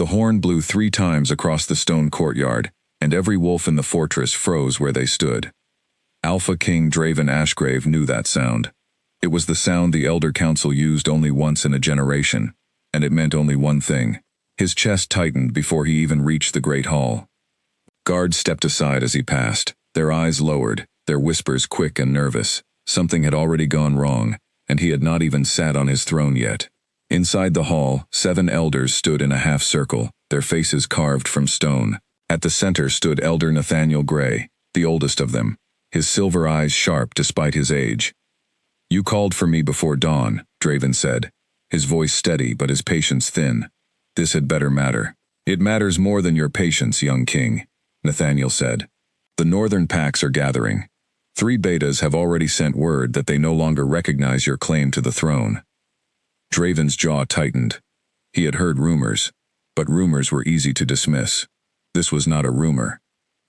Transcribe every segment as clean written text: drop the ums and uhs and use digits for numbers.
The horn blew 3 times across the stone courtyard, and every wolf in the fortress froze where they stood. Alpha King Draven Ashgrave knew that sound. It was the sound the Elder Council used only once in a generation, and it meant only one thing. His chest tightened before he even reached the Great Hall. Guards stepped aside as he passed, their eyes lowered, their whispers quick and nervous. Something had already gone wrong, and he had not even sat on his throne yet. Inside the hall, 7 elders stood in a half-circle, their faces carved from stone. At the center stood Elder Nathaniel Gray, the oldest of them, his silver eyes sharp despite his age. "You called for me before dawn," Draven said, his voice steady but his patience thin. "This had better matter." "It matters more than your patience, young king," Nathaniel said. "The northern packs are gathering. 3 betas have already sent word that they no longer recognize your claim to the throne." Draven's jaw tightened. He had heard rumors, but rumors were easy to dismiss. This was not a rumor.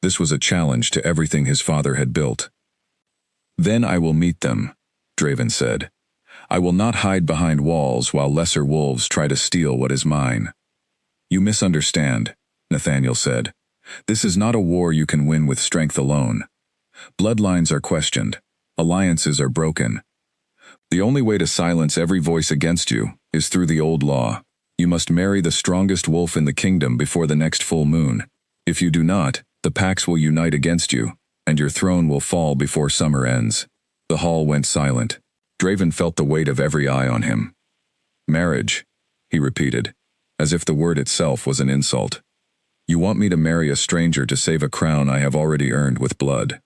This was a challenge to everything his father had built. "Then I will meet them," Draven said. "I will not hide behind walls while lesser wolves try to steal what is mine." "You misunderstand," Nathaniel said. "This is not a war you can win with strength alone. Bloodlines are questioned. Alliances are broken. The only way to silence every voice against you is through the old law. You must marry the strongest wolf in the kingdom before the next full moon. If you do not, the packs will unite against you, and your throne will fall before summer ends." The hall went silent. Draven felt the weight of every eye on him. "Marriage," he repeated, as if the word itself was an insult. "You want me to marry a stranger to save a crown I have already earned with blood."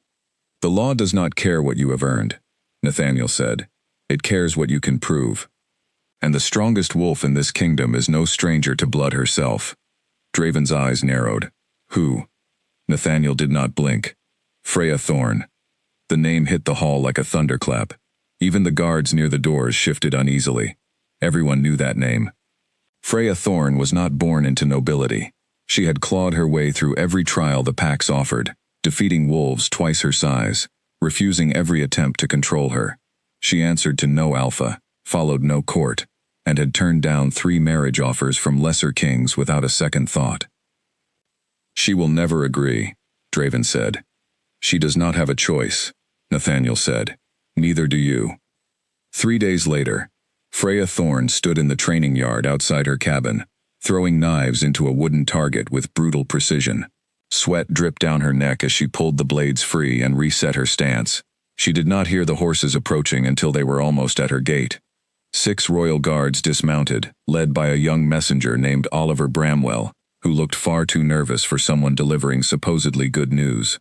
"The law does not care what you have earned," Nathaniel said. "It cares what you can prove. And the strongest wolf in this kingdom is no stranger to blood herself." Draven's eyes narrowed. "Who?" Nathaniel did not blink. "Freya Thorn." The name hit the hall like a thunderclap. Even the guards near the doors shifted uneasily. Everyone knew that name. Freya Thorn was not born into nobility. She had clawed her way through every trial the packs offered, defeating wolves twice her size, refusing every attempt to control her. She answered to no alpha, followed no court, and had turned down 3 marriage offers from lesser kings without a second thought. "She will never agree," Draven said. "She does not have a choice," Nathaniel said. "Neither do you." 3 days later, Freya Thorn stood in the training yard outside her cabin, throwing knives into a wooden target with brutal precision. Sweat dripped down her neck as she pulled the blades free and reset her stance. She did not hear the horses approaching until they were almost at her gate. 6 royal guards dismounted, led by a young messenger named Oliver Bramwell, who looked far too nervous for someone delivering supposedly good news.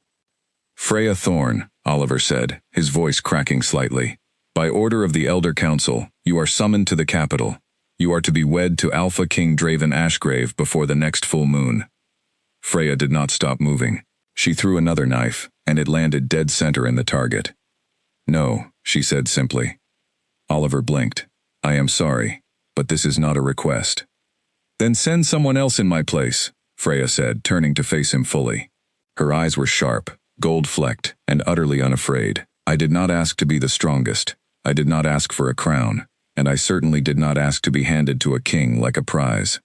"Freya Thorn," Oliver said, his voice cracking slightly. "By order of the Elder Council, you are summoned to the capital. You are to be wed to Alpha King Draven Ashgrave before the next full moon." Freya did not stop moving. She threw another knife, and it landed dead center in the target. "No," she said simply. Oliver blinked. "I am sorry, but this is not a request." "Then send someone else in my place," Freya said, turning to face him fully. Her eyes were sharp, gold-flecked, and utterly unafraid. "I did not ask to be the strongest. I did not ask for a crown, and I certainly did not ask to be handed to a king like a prize."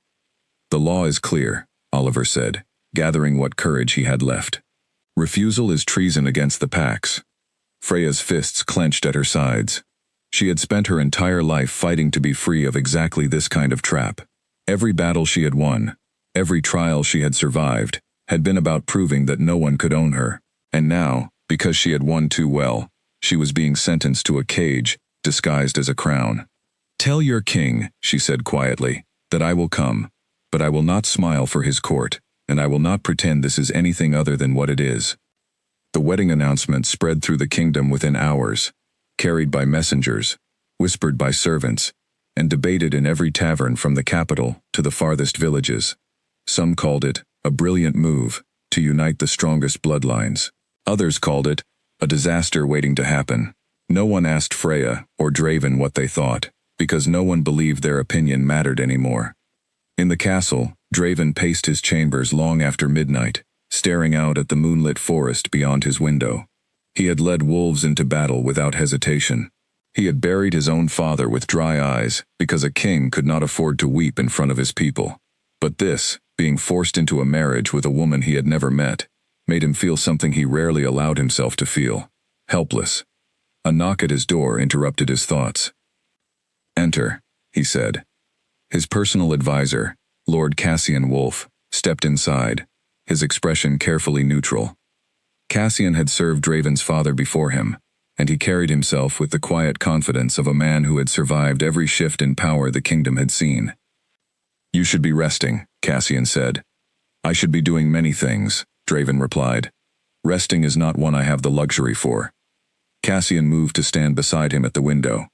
"The law is clear," Oliver said, gathering what courage he had left. "Refusal is treason against the packs." Freya's fists clenched at her sides. She had spent her entire life fighting to be free of exactly this kind of trap. Every battle she had won, every trial she had survived, had been about proving that no one could own her. And now, because she had won too well, she was being sentenced to a cage, disguised as a crown. "Tell your king," she said quietly, "that I will come, but I will not smile for his court, and I will not pretend this is anything other than what it is." The wedding announcement spread through the kingdom within hours, carried by messengers, whispered by servants, and debated in every tavern from the capital to the farthest villages. Some called it a brilliant move to unite the strongest bloodlines. Others called it a disaster waiting to happen. No one asked Freya or Draven what they thought, because no one believed their opinion mattered anymore. In the castle, Draven paced his chambers long after midnight, staring out at the moonlit forest beyond his window. He had led wolves into battle without hesitation. He had buried his own father with dry eyes because a king could not afford to weep in front of his people. But this, Being forced into a marriage with a woman he had never met made him feel something he rarely allowed himself to feel: helpless. A knock at his door interrupted his thoughts. "Enter," he said. His personal advisor, Lord Cassian Wolf, stepped inside, his expression carefully neutral. Cassian had served Draven's father before him, and he carried himself with the quiet confidence of a man who had survived every shift in power the kingdom had seen. "You should be resting," Cassian said. "I should be doing many things," Draven replied. "Resting is not one I have the luxury for." Cassian moved to stand beside him at the window.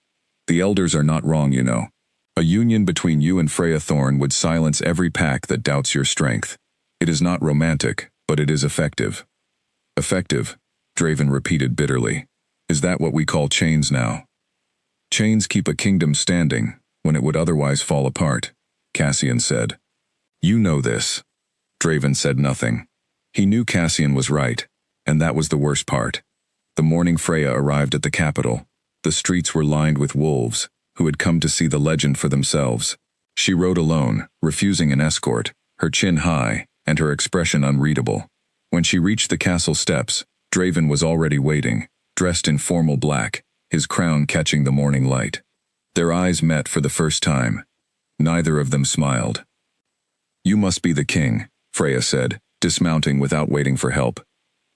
"The elders are not wrong, you know. A union between you and Freya Thorn would silence every pack that doubts your strength. It is not romantic, but it is effective." "Effective," Draven repeated bitterly. "Is that what we call chains now?" "Chains keep a kingdom standing when it would otherwise fall apart," Cassian said. "You know this." Draven said nothing. He knew Cassian was right, and that was the worst part. The morning Freya arrived at the capital, the streets were lined with wolves, who had come to see the legend for themselves. She rode alone, refusing an escort, her chin high, and her expression unreadable. When she reached the castle steps, Draven was already waiting, dressed in formal black, his crown catching the morning light. Their eyes met for the first time. Neither of them smiled. "You must be the king," Freya said, dismounting without waiting for help.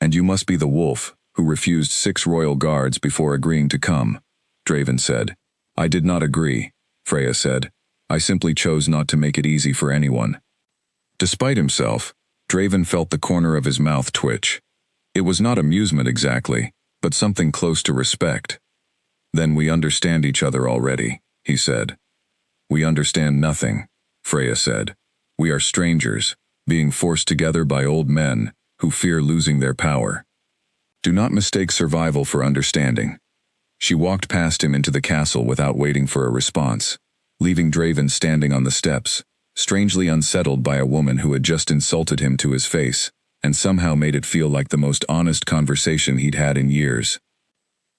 "And you must be the wolf who refused 6 royal guards before agreeing to come," Draven said. "I did not agree," Freya said. "I simply chose not to make it easy for anyone." Despite himself, Draven felt the corner of his mouth twitch. It was not amusement exactly, but something close to respect. "Then we understand each other already," he said. "We understand nothing," Freya said. "We are strangers, being forced together by old men who fear losing their power. Do not mistake survival for understanding." She walked past him into the castle without waiting for a response, leaving Draven standing on the steps, strangely unsettled by a woman who had just insulted him to his face, and somehow made it feel like the most honest conversation he'd had in years.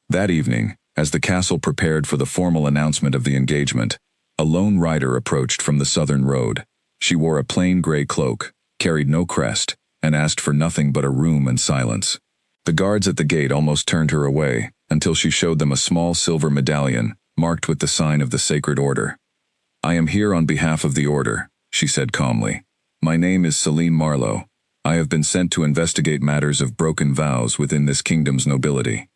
That evening, as the castle prepared for the formal announcement of the engagement, a lone rider approached from the southern road. She wore a plain gray cloak, carried no crest, and asked for nothing but a room and silence. The guards at the gate almost turned her away, until she showed them a small silver medallion, marked with the sign of the Sacred Order. "I am here on behalf of the Order," she said calmly. "My name is Celine Marlowe. I have been sent to investigate matters of broken vows within this kingdom's nobility.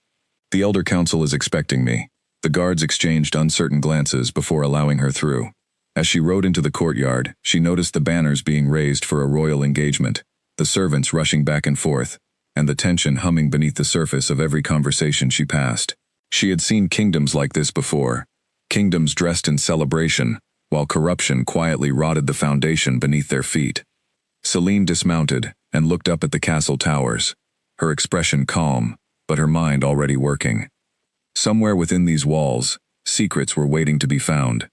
The Elder Council is expecting me." The guards exchanged uncertain glances before allowing her through. As she rode into the courtyard, she noticed the banners being raised for a royal engagement, the servants rushing back and forth, and the tension humming beneath the surface of every conversation she passed. She had seen kingdoms like this before, kingdoms dressed in celebration, while corruption quietly rotted the foundation beneath their feet. Celine dismounted and looked up at the castle towers, her expression calm, but her mind already working. Somewhere within these walls, secrets were waiting to be found.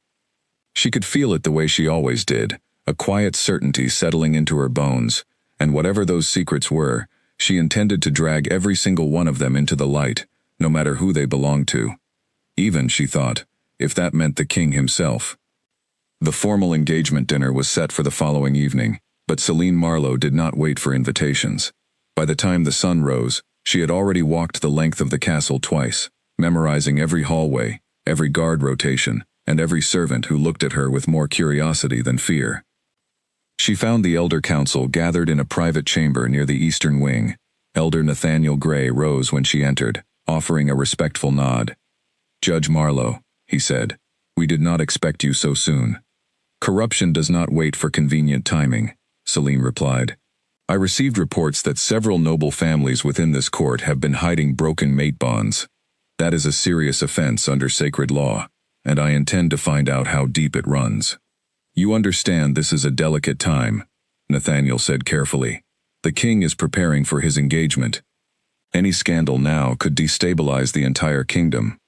She could feel it the way she always did, a quiet certainty settling into her bones, and whatever those secrets were, she intended to drag every single one of them into the light, no matter who they belonged to. Even, she thought, if that meant the king himself. The formal engagement dinner was set for the following evening, but Celine Marlowe did not wait for invitations. By the time the sun rose, she had already walked the length of the castle twice, memorizing every hallway, every guard rotation, and every servant who looked at her with more curiosity than fear. She found the Elder Council gathered in a private chamber near the eastern wing. Elder Nathaniel Gray rose when she entered, offering a respectful nod. "Judge Marlowe," he said, "we did not expect you so soon." "Corruption does not wait for convenient timing," Celine replied. "I received reports that several noble families within this court have been hiding broken mate bonds. That is a serious offense under sacred law, and I intend to find out how deep it runs." "You understand this is a delicate time," Nathaniel said carefully. "The king is preparing for his engagement. Any scandal now could destabilize the entire kingdom."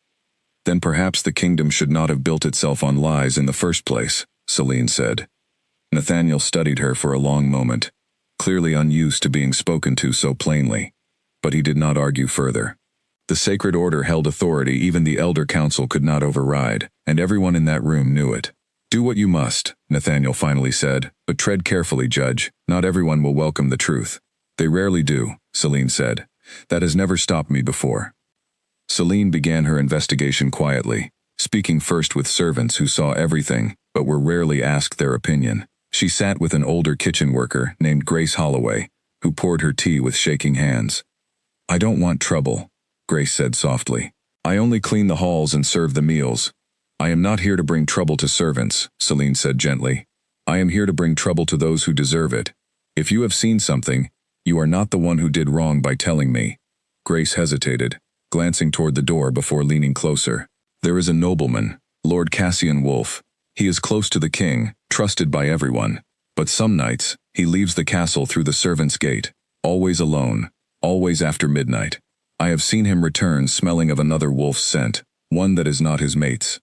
"Then perhaps the kingdom should not have built itself on lies in the first place," Celine said. Nathaniel studied her for a long moment, clearly unused to being spoken to so plainly, but he did not argue further. The Sacred Order held authority even the Elder Council could not override, and everyone in that room knew it. Do what you must, Nathaniel finally said, but tread carefully, Judge. Not everyone will welcome the truth. They rarely do, Selene said. That has never stopped me before. Selene began her investigation quietly, speaking first with servants who saw everything, but were rarely asked their opinion. She sat with an older kitchen worker named Grace Holloway, who poured her tea with shaking hands. I don't want trouble, Grace said softly. I only clean the halls and serve the meals. I am not here to bring trouble to servants, Selene said gently. I am here to bring trouble to those who deserve it. If you have seen something, you are not the one who did wrong by telling me. Grace hesitated, glancing toward the door before leaning closer. There is a nobleman, Lord Cassian Wolf. He is close to the king, trusted by everyone. But some nights, he leaves the castle through the servants' gate, always alone, always after midnight. I have seen him return smelling of another wolf's scent, one that is not his mate's.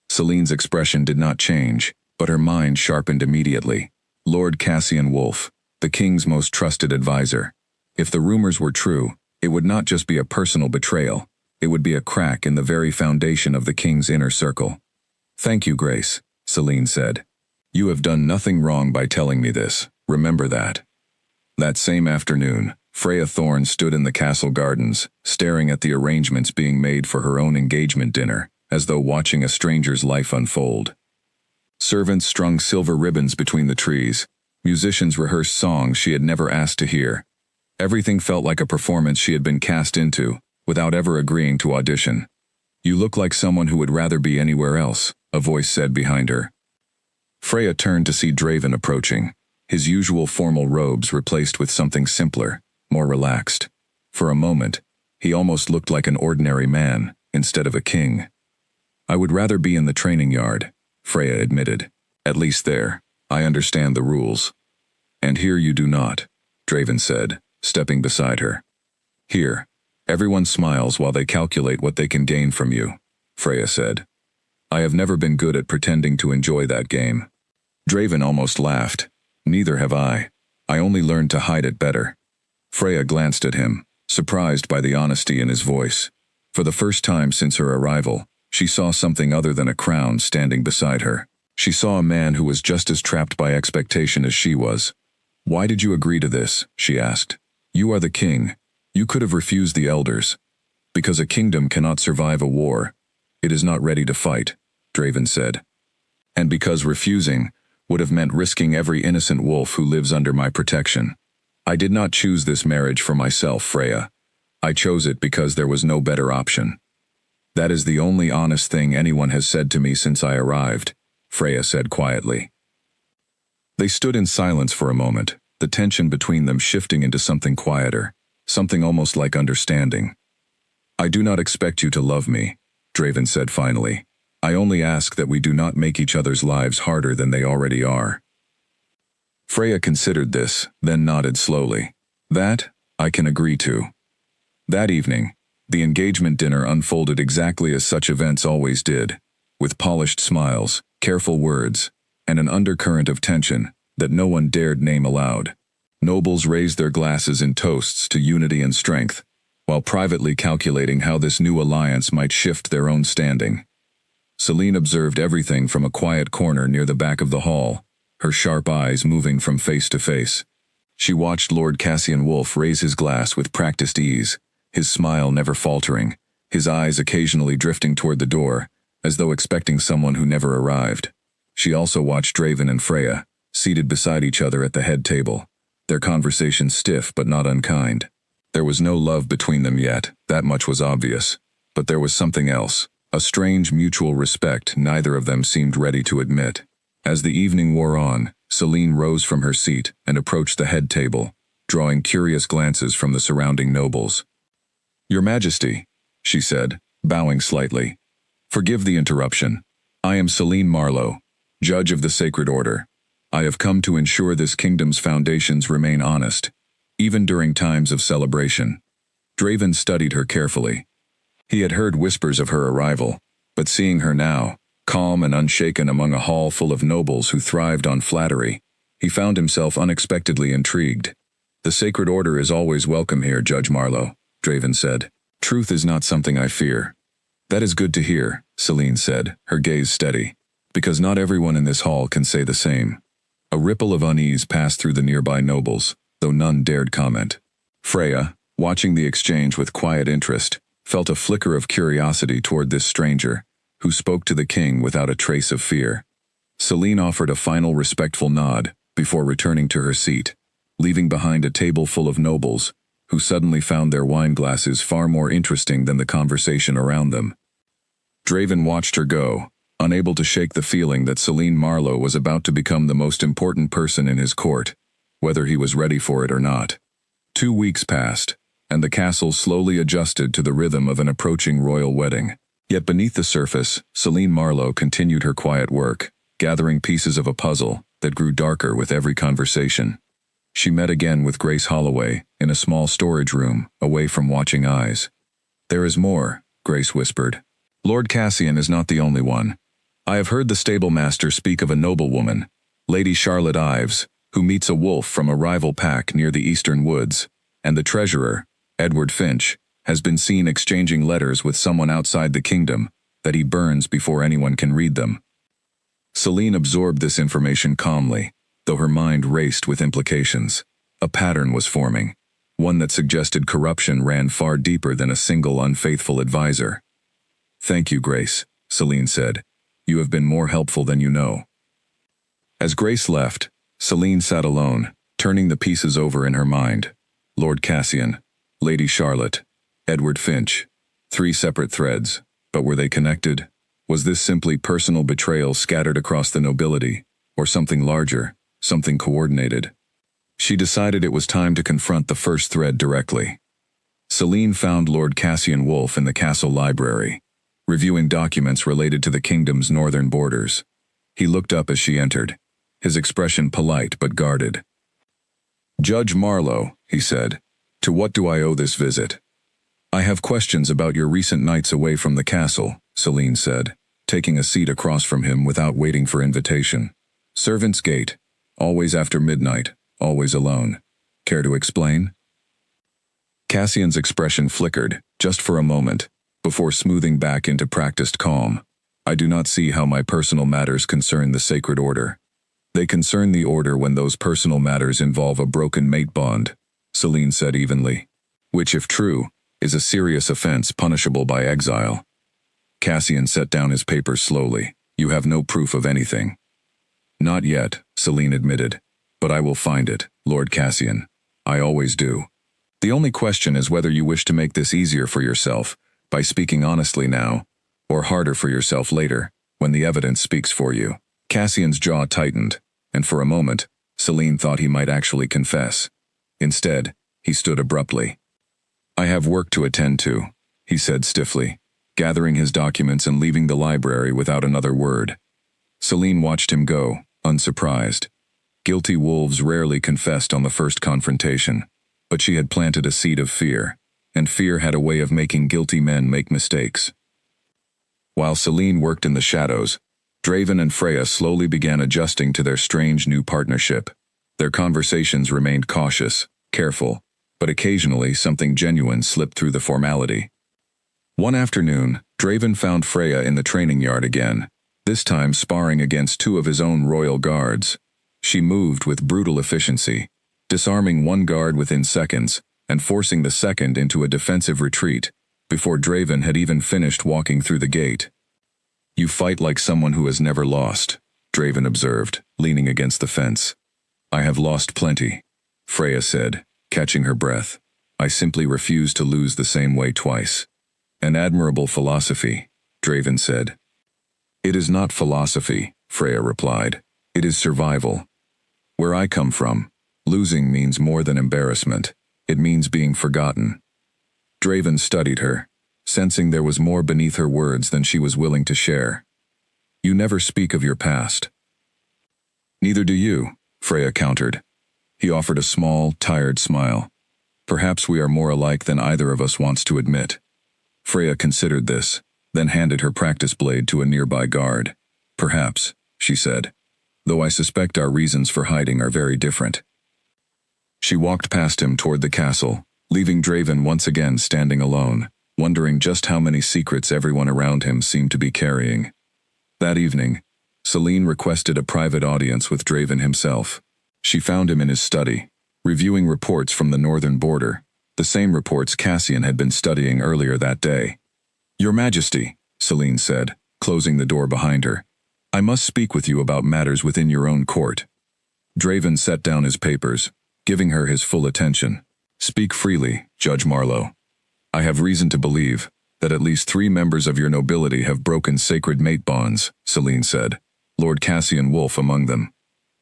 Selene's expression did not change, but her mind sharpened immediately. Lord Cassian Wolf, the king's most trusted advisor. If the rumors were true, it would not just be a personal betrayal, it would be a crack in the very foundation of the king's inner circle. Thank you, Grace, Selene said. You have done nothing wrong by telling me this, remember that. That same afternoon, Freya Thorne stood in the castle gardens, staring at the arrangements being made for her own engagement dinner, as though watching a stranger's life unfold. Servants strung silver ribbons between the trees. Musicians rehearsed songs she had never asked to hear. Everything felt like a performance she had been cast into, without ever agreeing to audition. You look like someone who would rather be anywhere else, a voice said behind her. Freya turned to see Draven approaching, his usual formal robes replaced with something simpler, more relaxed. For a moment, he almost looked like an ordinary man, instead of a king. I would rather be in the training yard, Freya admitted. At least there, I understand the rules. And here you do not, Draven said, stepping beside her. Here, everyone smiles while they calculate what they can gain from you, Freya said. I have never been good at pretending to enjoy that game. Draven almost laughed. Neither have I. I only learned to hide it better. Freya glanced at him, surprised by the honesty in his voice. For the first time since her arrival, she saw something other than a crown standing beside her. She saw a man who was just as trapped by expectation as she was. Why did you agree to this? She asked. You are the king. You could have refused the elders. Because a kingdom cannot survive a war. It is not ready to fight, Draven said. And because refusing would have meant risking every innocent wolf who lives under my protection. I did not choose this marriage for myself, Freya. I chose it because there was no better option. That is the only honest thing anyone has said to me since I arrived, Freya said quietly. They stood in silence for a moment, the tension between them shifting into something quieter, something almost like understanding. I do not expect you to love me, Draven said finally. I only ask that we do not make each other's lives harder than they already are. Freya considered this, then nodded slowly. That, I can agree to. That evening, the engagement dinner unfolded exactly as such events always did, with polished smiles, careful words, and an undercurrent of tension that no one dared name aloud. Nobles raised their glasses in toasts to unity and strength, while privately calculating how this new alliance might shift their own standing. Selene observed everything from a quiet corner near the back of the hall, her sharp eyes moving from face to face. She watched Lord Cassian Wolf raise his glass with practiced ease, his smile never faltering, his eyes occasionally drifting toward the door, as though expecting someone who never arrived. She also watched Draven and Freya, seated beside each other at the head table, their conversation stiff but not unkind. There was no love between them yet, that much was obvious. But there was something else, a strange mutual respect neither of them seemed ready to admit. As the evening wore on, Selene rose from her seat and approached the head table, drawing curious glances from the surrounding nobles. Your Majesty, she said, bowing slightly. Forgive the interruption. I am Selene Marlowe, Judge of the Sacred Order. I have come to ensure this kingdom's foundations remain honest, even during times of celebration. Draven studied her carefully. He had heard whispers of her arrival, but seeing her now, calm and unshaken among a hall full of nobles who thrived on flattery, he found himself unexpectedly intrigued. The Sacred Order is always welcome here, Judge Marlowe, Draven said. Truth is not something I fear. That is good to hear, Selene said, her gaze steady. because not everyone in this hall can say the same. A ripple of unease passed through the nearby nobles, though none dared comment. Freya, watching the exchange with quiet interest, felt a flicker of curiosity toward this stranger, who spoke to the king without a trace of fear. Selene offered a final respectful nod before returning to her seat, leaving behind a table full of nobles, who suddenly found their wine glasses far more interesting than the conversation around them. Draven watched her go, unable to shake the feeling that Selene Marlowe was about to become the most important person in his court, whether he was ready for it or not. 2 weeks passed, and the castle slowly adjusted to the rhythm of an approaching royal wedding. Yet beneath the surface, Selene Marlowe continued her quiet work, gathering pieces of a puzzle that grew darker with every conversation. She met again with Grace Holloway in a small storage room, away from watching eyes. "There is more," Grace whispered. "Lord Cassian is not the only one. I have heard the stable master speak of a noblewoman, Lady Charlotte Ives, who meets a wolf from a rival pack near the eastern woods, and the treasurer, Edward Finch, has been seen exchanging letters with someone outside the kingdom that he burns before anyone can read them." Selene absorbed this information calmly, though her mind raced with implications. A pattern was forming, one that suggested corruption ran far deeper than a single unfaithful advisor. "Thank you, Grace," Selene said. "You have been more helpful than you know." As Grace left, Selene sat alone, turning the pieces over in her mind. Lord Cassian, Lady Charlotte, Edward Finch. 3 separate threads, but were they connected? Was this simply personal betrayal scattered across the nobility, or something larger, something coordinated? She decided it was time to confront the first thread directly. Selene found Lord Cassian Wolf in the castle library, reviewing documents related to the kingdom's northern borders. He looked up as she entered, his expression polite but guarded. "Judge Marlowe," he said, "to what do I owe this visit?" "I have questions about your recent nights away from the castle," Selene said, taking a seat across from him without waiting for invitation. "Servants' gate, always after midnight, always alone. Care to explain?" Cassian's expression flickered, just for a moment, before smoothing back into practiced calm. "I do not see how my personal matters concern the sacred order." "They concern the order when those personal matters involve a broken mate bond," Selene said evenly. "Which, if true, is a serious offense punishable by exile." Cassian set down his papers slowly. "You have no proof of anything." "Not yet," Selene admitted. "But I will find it, Lord Cassian. I always do. The only question is whether you wish to make this easier for yourself by speaking honestly now, or harder for yourself later, when the evidence speaks for you." Cassian's jaw tightened, and for a moment, Selene thought he might actually confess. Instead, he stood abruptly. "I have work to attend to," he said stiffly, gathering his documents and leaving the library without another word. Selene watched him go, unsurprised. Guilty wolves rarely confessed on the first confrontation, but she had planted a seed of fear, and fear had a way of making guilty men make mistakes. While Selene worked in the shadows, Draven and Freya slowly began adjusting to their strange new partnership. Their conversations remained cautious, careful, but occasionally something genuine slipped through the formality. One afternoon, Draven found Freya in the training yard again, this time sparring against 2 of his own royal guards. She moved with brutal efficiency, disarming one guard within seconds and forcing the second into a defensive retreat before Draven had even finished walking through the gate. "You fight like someone who has never lost," Draven observed, leaning against the fence. "I have lost plenty," Freya said, catching her breath. "I simply refuse to lose the same way twice." "An admirable philosophy," Draven said. "It is not philosophy," Freya replied. "It is survival. Where I come from, losing means more than embarrassment. It means being forgotten." Draven studied her, sensing there was more beneath her words than she was willing to share. "You never speak of your past." "Neither do you," Freya countered. He offered a small, tired smile. "Perhaps we are more alike than either of us wants to admit." Freya considered this, then handed her practice blade to a nearby guard. "Perhaps," she said, "though I suspect our reasons for hiding are very different." She walked past him toward the castle, leaving Draven once again standing alone, wondering just how many secrets everyone around him seemed to be carrying. That evening, Selene requested a private audience with Draven himself. She found him in his study, reviewing reports from the northern border, the same reports Cassian had been studying earlier that day. "Your Majesty," Selene said, closing the door behind her, "I must speak with you about matters within your own court." Draven set down his papers, giving her his full attention. "Speak freely, Judge Marlowe. I have reason to believe that at least 3 members of your nobility have broken sacred mate bonds," Selene said, Lord Cassian Wolf among them.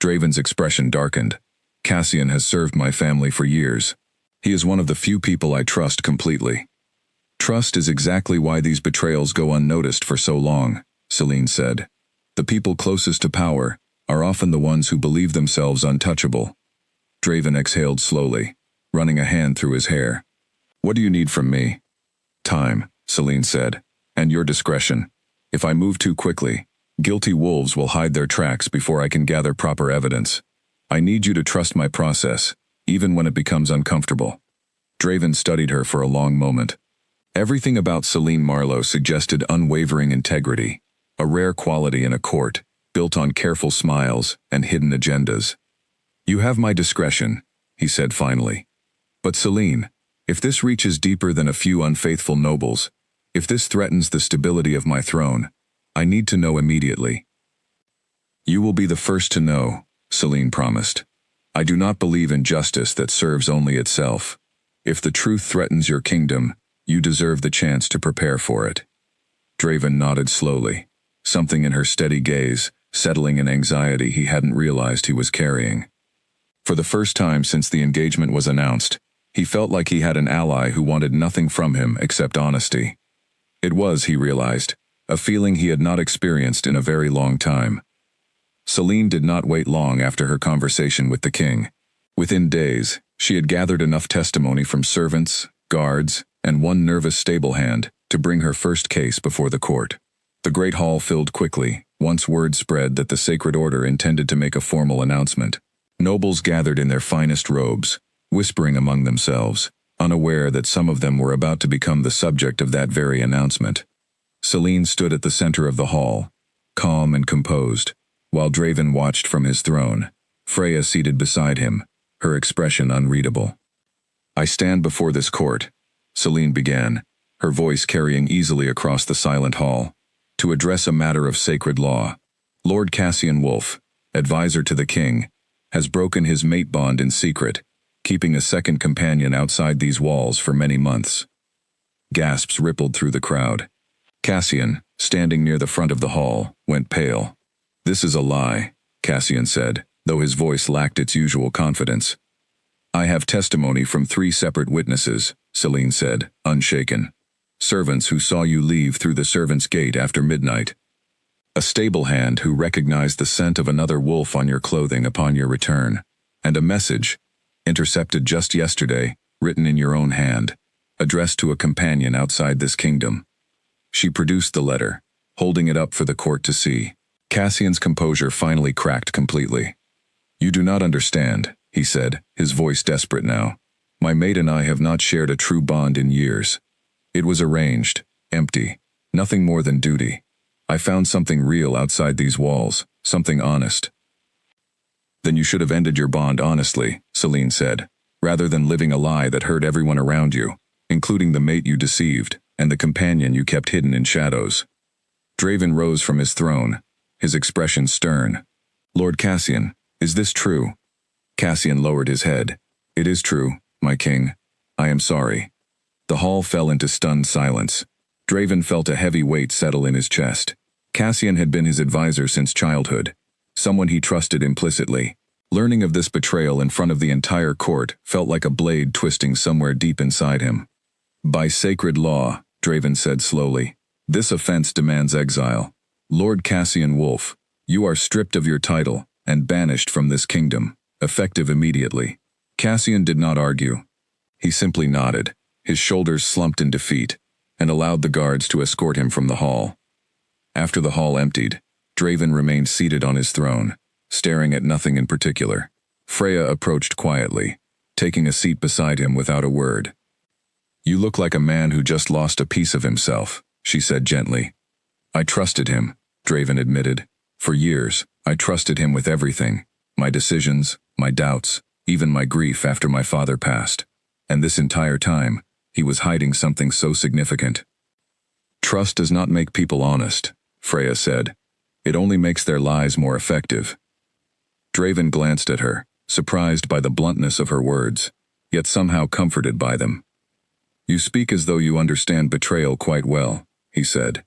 Draven's expression darkened. "Cassian has served my family for years. He is one of the few people I trust completely." "Trust is exactly why these betrayals go unnoticed for so long," Selene said. "The people closest to power are often the ones who believe themselves untouchable." Draven exhaled slowly, running a hand through his hair. "What do you need from me?" "Time," Selene said, "and your discretion. If I move too quickly, guilty wolves will hide their tracks before I can gather proper evidence. I need you to trust my process, even when it becomes uncomfortable." Draven studied her for a long moment. Everything about Selene Marlowe suggested unwavering integrity, a rare quality in a court, built on careful smiles and hidden agendas. "You have my discretion," he said finally. "But Selene, if this reaches deeper than a few unfaithful nobles, if this threatens the stability of my throne, I need to know immediately." "You will be the first to know," Selene promised. "I do not believe in justice that serves only itself. If the truth threatens your kingdom, you deserve the chance to prepare for it." Draven nodded slowly, something in her steady gaze settling an anxiety he hadn't realized he was carrying. For the first time since the engagement was announced, he felt like he had an ally who wanted nothing from him except honesty. It was, he realized, a feeling he had not experienced in a very long time. Selene did not wait long after her conversation with the king. Within days, she had gathered enough testimony from servants, guards, and one nervous stable hand to bring her first case before the court. The great hall filled quickly, once word spread that the Sacred Order intended to make a formal announcement. Nobles gathered in their finest robes, whispering among themselves, unaware that some of them were about to become the subject of that very announcement. Selene stood at the center of the hall, calm and composed, while Draven watched from his throne, Freya seated beside him, her expression unreadable. "I stand before this court," Selene began, her voice carrying easily across the silent hall, "to address a matter of sacred law. Lord Cassian Wolf, advisor to the king, has broken his mate bond in secret, keeping a second companion outside these walls for many months." Gasps rippled through the crowd. Cassian, standing near the front of the hall, went pale. "This is a lie," Cassian said, though his voice lacked its usual confidence. "I have testimony from 3 separate witnesses," Selene said, unshaken. "Servants who saw you leave through the servants' gate after midnight. A stable hand who recognized the scent of another wolf on your clothing upon your return. And a message, intercepted just yesterday, written in your own hand, addressed to a companion outside this kingdom." She produced the letter, holding it up for the court to see. Cassian's composure finally cracked completely. "You do not understand," he said, his voice desperate now. "My mate and I have not shared a true bond in years. It was arranged, empty, nothing more than duty. I found something real outside these walls, something honest." "Then you should have ended your bond honestly," Selene said, "rather than living a lie that hurt everyone around you, including the mate you deceived, and the companion you kept hidden in shadows." Draven rose from his throne, his expression stern. "Lord Cassian, is this true?" Cassian lowered his head. "It is true, my king. I am sorry." The hall fell into stunned silence. Draven felt a heavy weight settle in his chest. Cassian had been his advisor since childhood, someone he trusted implicitly. Learning of this betrayal in front of the entire court felt like a blade twisting somewhere deep inside him. "By sacred law," Draven said slowly, "this offense demands exile. Lord Cassian Wolf, you are stripped of your title and banished from this kingdom, effective immediately." Cassian did not argue. He simply nodded, his shoulders slumped in defeat, and allowed the guards to escort him from the hall. After the hall emptied, Draven remained seated on his throne, staring at nothing in particular. Freya approached quietly, taking a seat beside him without a word. "You look like a man who just lost a piece of himself," she said gently. "I trusted him," Draven admitted. For years, I trusted him with everything, my decisions, my doubts, even my grief after my father passed. And this entire time, he was hiding something so significant. Trust does not make people honest, Freya said. It only makes their lies more effective. Draven glanced at her, surprised by the bluntness of her words, yet somehow comforted by them. You speak as though you understand betrayal quite well, he said.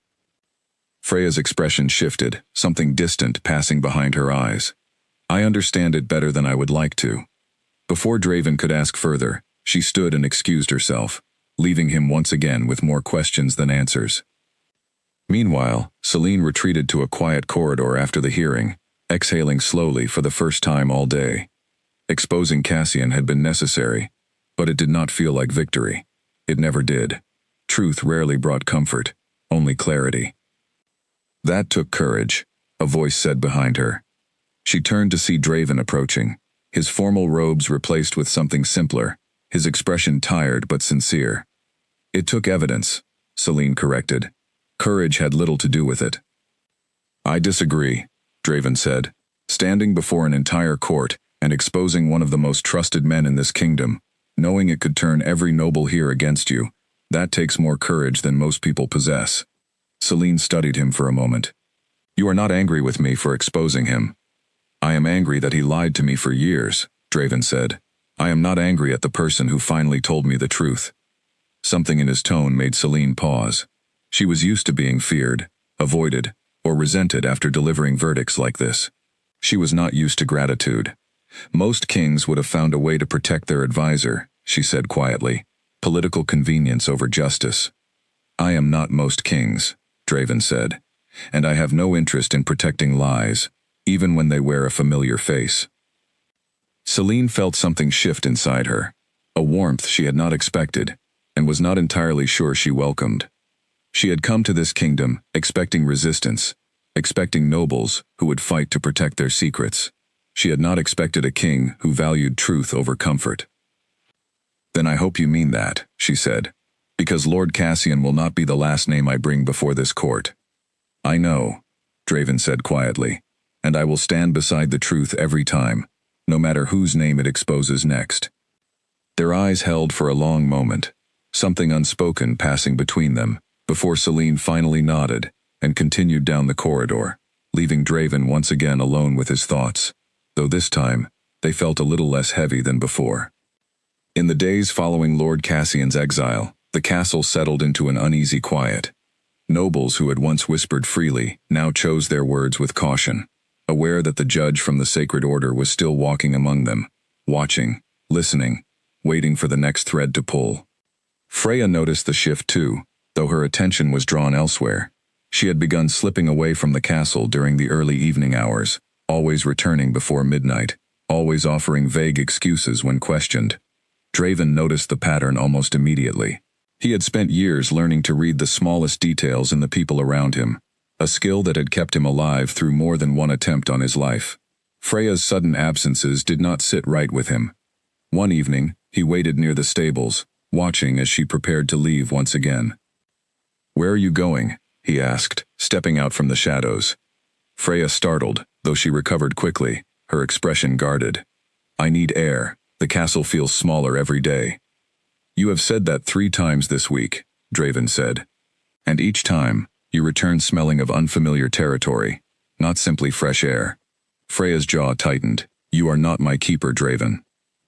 Freya's expression shifted, something distant passing behind her eyes. I understand it better than I would like to. Before Draven could ask further, she stood and excused herself, leaving him once again with more questions than answers. Meanwhile, Selene retreated to a quiet corridor after the hearing, exhaling slowly for the first time all day. Exposing Cassian had been necessary, but it did not feel like victory. It never did. Truth rarely brought comfort, only clarity. That took courage, a voice said behind her. She turned to see Draven approaching, his formal robes replaced with something simpler, his expression tired but sincere. It took evidence, Selene corrected. Courage had little to do with it. I disagree, Draven said, standing before an entire court and exposing one of the most trusted men in this kingdom, knowing it could turn every noble here against you. That takes more courage than most people possess. Selene studied him for a moment. You are not angry with me for exposing him. I am angry that he lied to me for years, Draven said. I am not angry at the person who finally told me the truth. Something in his tone made Selene pause. She was used to being feared, avoided, or resented after delivering verdicts like this. She was not used to gratitude. Most kings would have found a way to protect their advisor, she said quietly. Political convenience over justice. I am not most kings, Draven said, and I have no interest in protecting lies, even when they wear a familiar face. Selene felt something shift inside her, a warmth she had not expected, and was not entirely sure she welcomed. She had come to this kingdom expecting resistance, expecting nobles who would fight to protect their secrets. She had not expected a king who valued truth over comfort. Then I hope you mean that, she said, because Lord Cassian will not be the last name I bring before this court. I know, Draven said quietly, and I will stand beside the truth every time, no matter whose name it exposes next. Their eyes held for a long moment, something unspoken passing between them, before Selene finally nodded and continued down the corridor, leaving Draven once again alone with his thoughts, though this time they felt a little less heavy than before. In the days following Lord Cassian's exile, the castle settled into an uneasy quiet. Nobles who had once whispered freely now chose their words with caution, aware that the judge from the Sacred Order was still walking among them, watching, listening, waiting for the next thread to pull. Freya noticed the shift too, though her attention was drawn elsewhere. She had begun slipping away from the castle during the early evening hours, always returning before midnight, always offering vague excuses when questioned. Draven noticed the pattern almost immediately. He had spent years learning to read the smallest details in the people around him, a skill that had kept him alive through more than one attempt on his life. Freya's sudden absences did not sit right with him. One evening, he waited near the stables, watching as she prepared to leave once again. Where are you going? He asked, stepping out from the shadows. Freya startled, though she recovered quickly, her expression guarded. I need air. The castle feels smaller every day. You have said that 3 times this week, Draven said. And each time, you return smelling of unfamiliar territory, not simply fresh air. Freya's jaw tightened. You are not my keeper, Draven.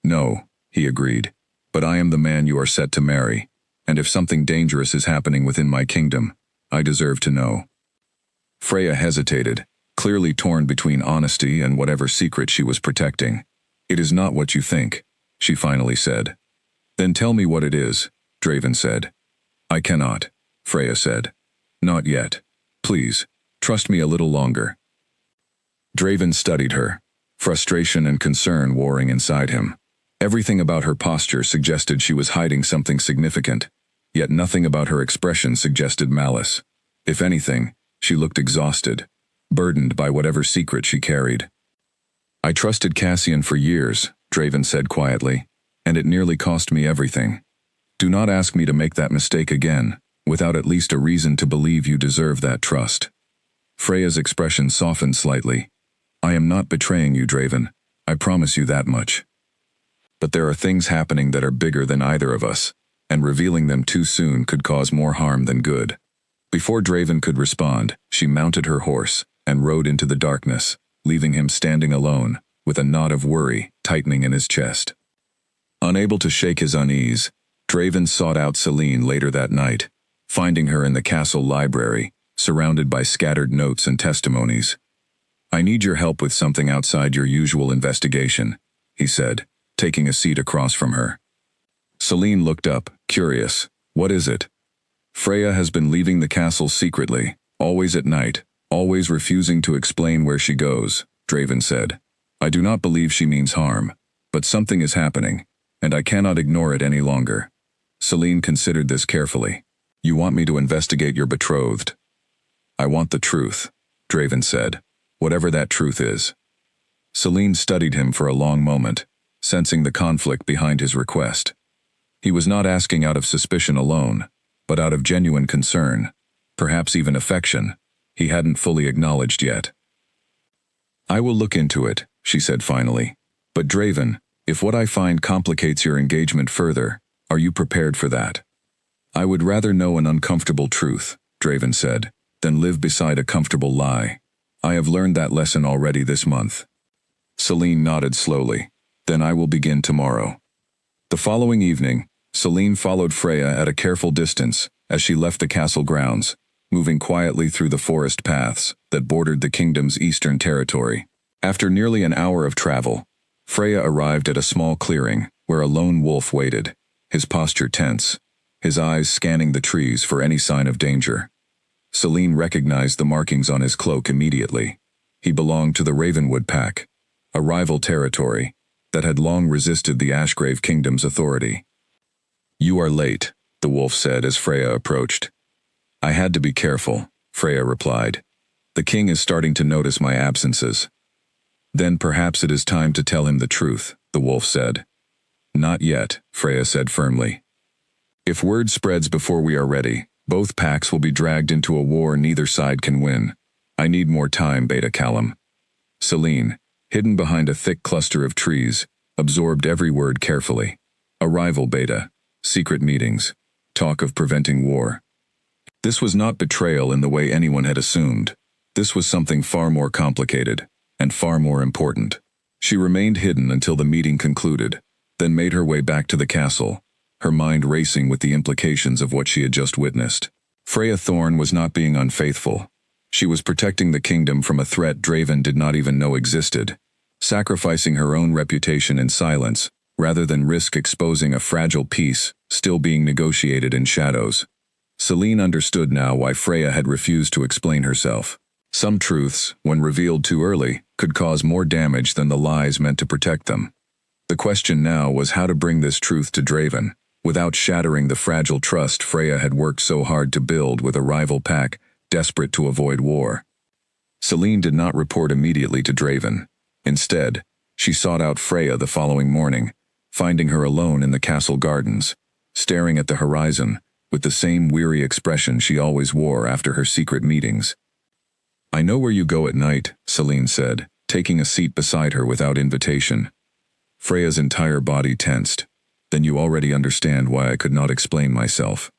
No, he agreed. But I am the man you are set to marry, and if something dangerous is happening within my kingdom, I deserve to know. Freya hesitated, clearly torn between honesty and whatever secret she was protecting. It is not what you think, she finally said. Then tell me what it is, Draven said. I cannot, Freya said. Not yet. Please, trust me a little longer. Draven studied her, frustration and concern warring inside him. Everything about her posture suggested she was hiding something significant, yet nothing about her expression suggested malice. If anything, she looked exhausted, burdened by whatever secret she carried. I trusted Cassian for years, Draven said quietly, and it nearly cost me everything. Do not ask me to make that mistake again, without at least a reason to believe you deserve that trust. Freya's expression softened slightly. I am not betraying you, Draven. I promise you that much. But there are things happening that are bigger than either of us, and revealing them too soon could cause more harm than good. Before Draven could respond, she mounted her horse and rode into the darkness, leaving him standing alone, with a knot of worry tightening in his chest. Unable to shake his unease, Draven sought out Selene later that night, finding her in the castle library, surrounded by scattered notes and testimonies. I need your help with something outside your usual investigation, he said, taking a seat across from her. Selene looked up, curious. What is it? Freya has been leaving the castle secretly, always at night, always refusing to explain where she goes, Draven said. I do not believe she means harm, but something is happening, and I cannot ignore it any longer. Selene considered this carefully. You want me to investigate your betrothed? I want the truth, Draven said, whatever that truth is. Selene studied him for a long moment, sensing the conflict behind his request. He was not asking out of suspicion alone, but out of genuine concern, perhaps even affection, he hadn't fully acknowledged yet. I will look into it, she said finally. But Draven, if what I find complicates your engagement further, are you prepared for that? I would rather know an uncomfortable truth, Draven said, than live beside a comfortable lie. I have learned that lesson already this month. Selene nodded slowly. Then I will begin tomorrow. The following evening, Selene followed Freya at a careful distance as she left the castle grounds, moving quietly through the forest paths that bordered the kingdom's eastern territory. After nearly an hour of travel, Freya arrived at a small clearing where a lone wolf waited, his posture tense, his eyes scanning the trees for any sign of danger. Selene recognized the markings on his cloak immediately. He belonged to the Ravenwood Pack, a rival territory that had long resisted the Ashgrave Kingdom's authority. You are late, the wolf said as Freya approached. I had to be careful, Freya replied. The king is starting to notice my absences. Then perhaps it is time to tell him the truth, the wolf said. Not yet, Freya said firmly. If word spreads before we are ready, both packs will be dragged into a war neither side can win. I need more time, Beta Callum. Selene, hidden behind a thick cluster of trees, absorbed every word carefully. Arrival, Beta. Secret meetings. Talk of preventing war. This was not betrayal in the way anyone had assumed. This was something far more complicated, and far more important. She remained hidden until the meeting concluded, then made her way back to the castle, her mind racing with the implications of what she had just witnessed. Freya Thorn was not being unfaithful. She was protecting the kingdom from a threat Draven did not even know existed, sacrificing her own reputation in silence, rather than risk exposing a fragile peace still being negotiated in shadows. Selene understood now why Freya had refused to explain herself. Some truths, when revealed too early, could cause more damage than the lies meant to protect them. The question now was how to bring this truth to Draven, without shattering the fragile trust Freya had worked so hard to build with a rival pack desperate to avoid war. Selene did not report immediately to Draven. Instead, she sought out Freya the following morning, finding her alone in the castle gardens, staring at the horizon with the same weary expression she always wore after her secret meetings. I know where you go at night, Selene said, taking a seat beside her without invitation. Freya's entire body tensed. Then you already understand why I could not explain myself.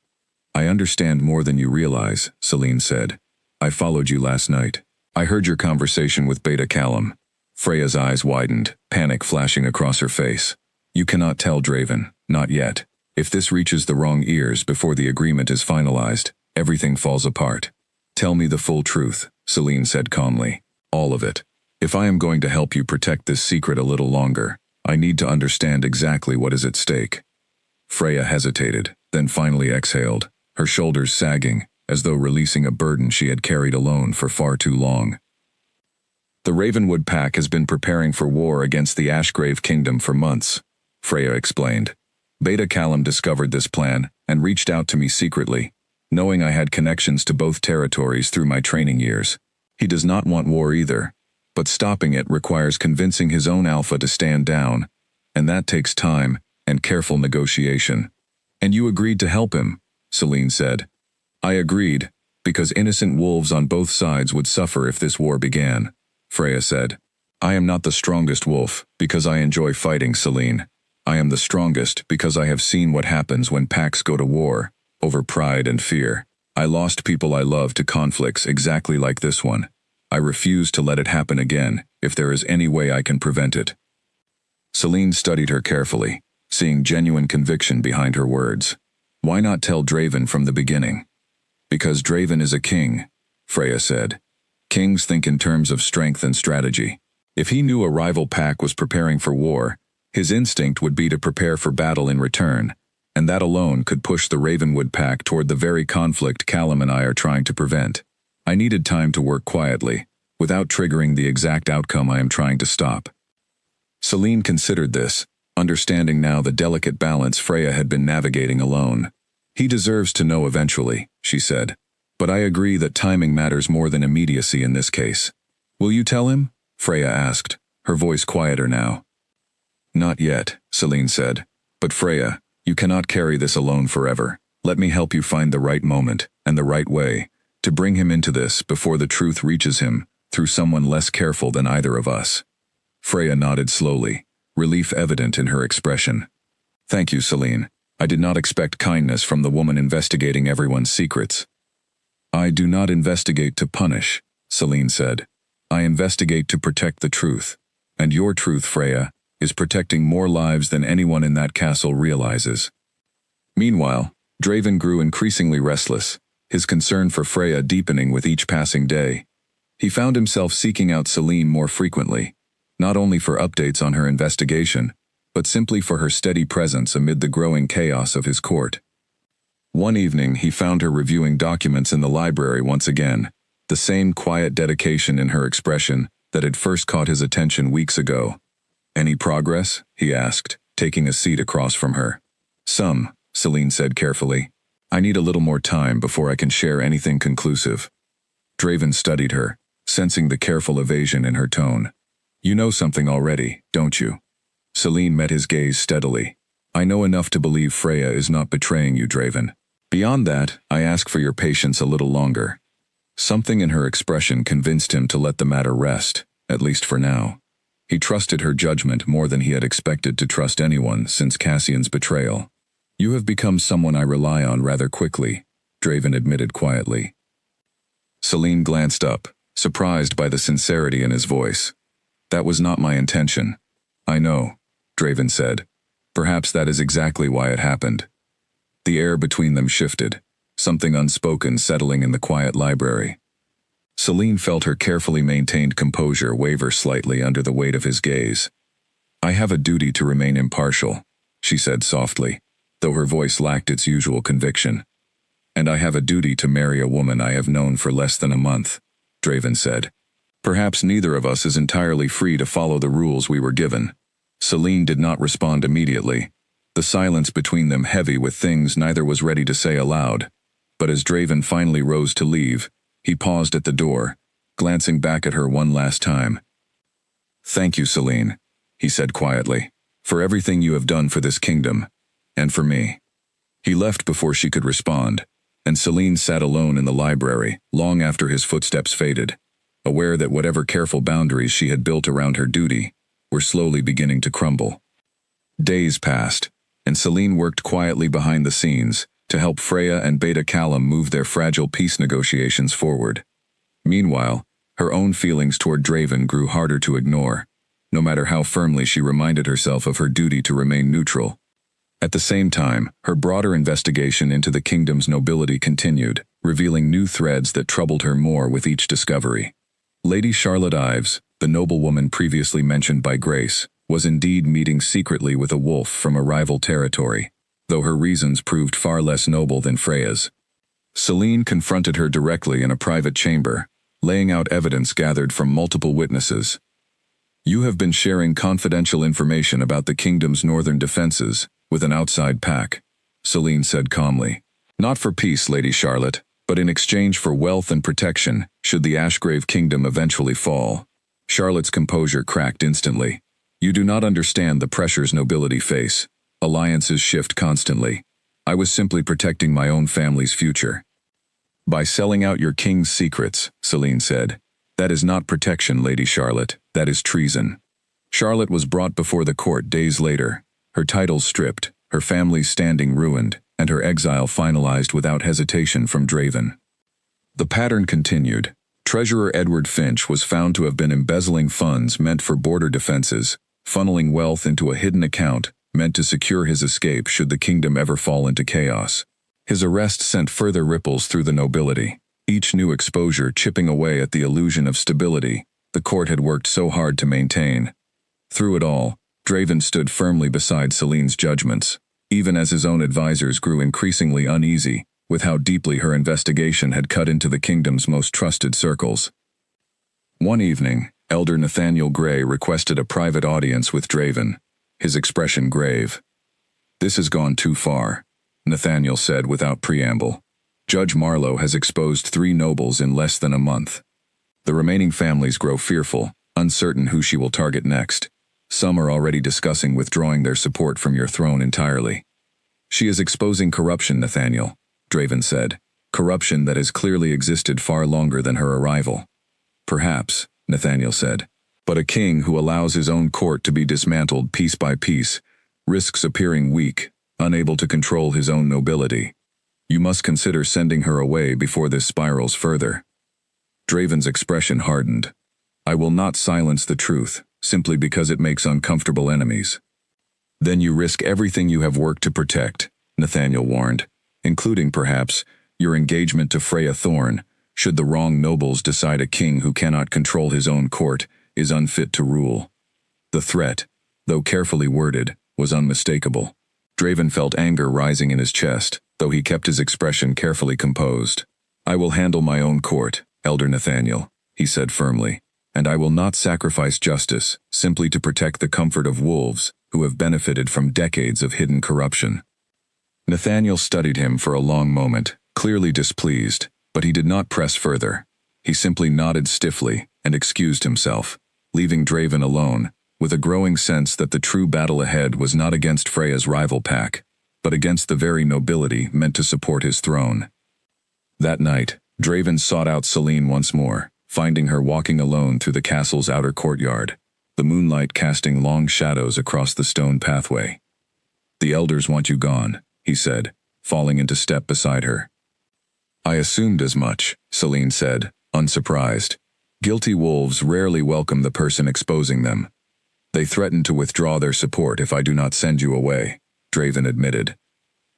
I understand more than you realize, Selene said. I followed you last night. I heard your conversation with Beta Callum. Freya's eyes widened, panic flashing across her face. You cannot tell Draven, not yet. If this reaches the wrong ears before the agreement is finalized, everything falls apart. Tell me the full truth, Selene said calmly. All of it. If I am going to help you protect this secret a little longer, I need to understand exactly what is at stake. Freya hesitated, then finally exhaled, her shoulders sagging, as though releasing a burden she had carried alone for far too long. The Ravenwood Pack has been preparing for war against the Ashgrave Kingdom for months, Freya explained. Beta Callum discovered this plan and reached out to me secretly, knowing I had connections to both territories through my training years. He does not want war either, but stopping it requires convincing his own alpha to stand down, and that takes time and careful negotiation. And you agreed to help him, Selene said. I agreed, Because innocent wolves on both sides would suffer if this war began, Freya said. I am not the strongest wolf, because I enjoy fighting, Selene. I am the strongest because I have seen what happens when packs go to war, over pride and fear. I lost people I love to conflicts exactly like this one. I refuse to let it happen again, if there is any way I can prevent it. Selene studied her carefully, seeing genuine conviction behind her words. Why not tell Draven from the beginning? Because Draven is a king, Freya said. Kings think in terms of strength and strategy. If he knew a rival pack was preparing for war, his instinct would be to prepare for battle in return, and that alone could push the Ravenwood pack toward the very conflict Callum and I are trying to prevent. I needed time to work quietly, without triggering the exact outcome I am trying to stop. Selene considered this, understanding now the delicate balance Freya had been navigating alone. He deserves to know eventually, she said. But I agree that timing matters more than immediacy in this case. Will you tell him? Freya asked, her voice quieter now. Not yet, Selene said. But Freya, you cannot carry this alone forever. Let me help you find the right moment, and the right way, to bring him into this before the truth reaches him, through someone less careful than either of us. Freya nodded slowly, relief evident in her expression. Thank you, Selene. I did not expect kindness from the woman investigating everyone's secrets. I do not investigate to punish, Selene said. I investigate to protect the truth. And your truth, Freya, is protecting more lives than anyone in that castle realizes. Meanwhile, Draven grew increasingly restless, his concern for Freya deepening with each passing day. He found himself seeking out Selene more frequently, not only for updates on her investigation, but simply for her steady presence amid the growing chaos of his court. One evening he found her reviewing documents in the library once again, the same quiet dedication in her expression that had first caught his attention weeks ago. Any progress? He asked, taking a seat across from her. Some, Selene said carefully. I need a little more time before I can share anything conclusive. Draven studied her, sensing the careful evasion in her tone. You know something already, don't you? Selene met his gaze steadily. I know enough to believe Freya is not betraying you, Draven. Beyond that, I ask for your patience a little longer. Something in her expression convinced him to let the matter rest, at least for now. He trusted her judgment more than he had expected to trust anyone since Cassian's betrayal. You have become someone I rely on rather quickly, Draven admitted quietly. Selene glanced up, surprised by the sincerity in his voice. That was not my intention. I know, Draven said. Perhaps that is exactly why it happened. The air between them shifted, something unspoken settling in the quiet library. Selene felt her carefully maintained composure waver slightly under the weight of his gaze. I have a duty to remain impartial, she said softly, though her voice lacked its usual conviction. And I have a duty to marry a woman I have known for less than a month, Draven said. Perhaps neither of us is entirely free to follow the rules we were given. Selene did not respond immediately, the silence between them heavy with things neither was ready to say aloud. But as Draven finally rose to leave, he paused at the door, glancing back at her one last time. Thank you, Selene, he said quietly, for everything you have done for this kingdom, and for me. He left before she could respond, and Selene sat alone in the library long after his footsteps faded, aware that whatever careful boundaries she had built around her duty were slowly beginning to crumble. Days passed, and Selene worked quietly behind the scenes to help Freya and Beta Callum move their fragile peace negotiations forward. Meanwhile, her own feelings toward Draven grew harder to ignore, no matter how firmly she reminded herself of her duty to remain neutral. At the same time, her broader investigation into the kingdom's nobility continued, revealing new threads that troubled her more with each discovery. Lady Charlotte Ives, the noblewoman previously mentioned by Grace, was indeed meeting secretly with a wolf from a rival territory, though her reasons proved far less noble than Freya's. Selene confronted her directly in a private chamber, laying out evidence gathered from multiple witnesses. You have been sharing confidential information about the kingdom's northern defenses with an outside pack, Selene said calmly. Not for peace, Lady Charlotte, but in exchange for wealth and protection, should the Ashgrave kingdom eventually fall. Charlotte's composure cracked instantly. You do not understand the pressures nobility face. Alliances shift constantly. I was simply protecting my own family's future. By selling out your king's secrets, Celine said. That is not protection, Lady Charlotte, that is treason. Charlotte was brought before the court days later, her titles stripped, her family's standing ruined, and her exile finalized without hesitation from Draven. The pattern continued. Treasurer Edward Finch was found to have been embezzling funds meant for border defenses, funneling wealth into a hidden account meant to secure his escape should the kingdom ever fall into chaos. His arrest sent further ripples through the nobility, each new exposure chipping away at the illusion of stability the court had worked so hard to maintain. Through it all, Draven stood firmly beside Celine's judgments, even as his own advisors grew increasingly uneasy with how deeply her investigation had cut into the kingdom's most trusted circles. One evening, Elder Nathaniel Gray requested a private audience with Draven, his expression grave. "This has gone too far," Nathaniel said without preamble. "Judge Marlowe has exposed 3 nobles in less than a month. The remaining families grow fearful, uncertain who she will target next. Some are already discussing withdrawing their support from your throne entirely." "She is exposing corruption, Nathaniel," Draven said. "Corruption that has clearly existed far longer than her arrival." "Perhaps," Nathaniel said. "But a king who allows his own court to be dismantled piece by piece risks appearing weak, unable to control his own nobility. You must consider sending her away before this spirals further." Draven's expression hardened. "I will not silence the truth, simply because it makes uncomfortable enemies." "Then you risk everything you have worked to protect," Nathaniel warned, "including, perhaps, your engagement to Freya Thorn, should the wrong nobles decide a king who cannot control his own court is unfit to rule." The threat, though carefully worded, was unmistakable. Draven felt anger rising in his chest, though he kept his expression carefully composed. "I will handle my own court, Elder Nathaniel," he said firmly, "and I will not sacrifice justice simply to protect the comfort of wolves who have benefited from decades of hidden corruption." Nathaniel studied him for a long moment, clearly displeased, but he did not press further. He simply nodded stiffly and excused himself, leaving Draven alone, with a growing sense that the true battle ahead was not against Freya's rival pack, but against the very nobility meant to support his throne. That night, Draven sought out Celine once more, finding her walking alone through the castle's outer courtyard, the moonlight casting long shadows across the stone pathway. "The elders want you gone," he said, falling into step beside her. "I assumed as much," Celine said, unsurprised. "Guilty wolves rarely welcome the person exposing them. They threaten to withdraw their support if I do not send you away," Draven admitted.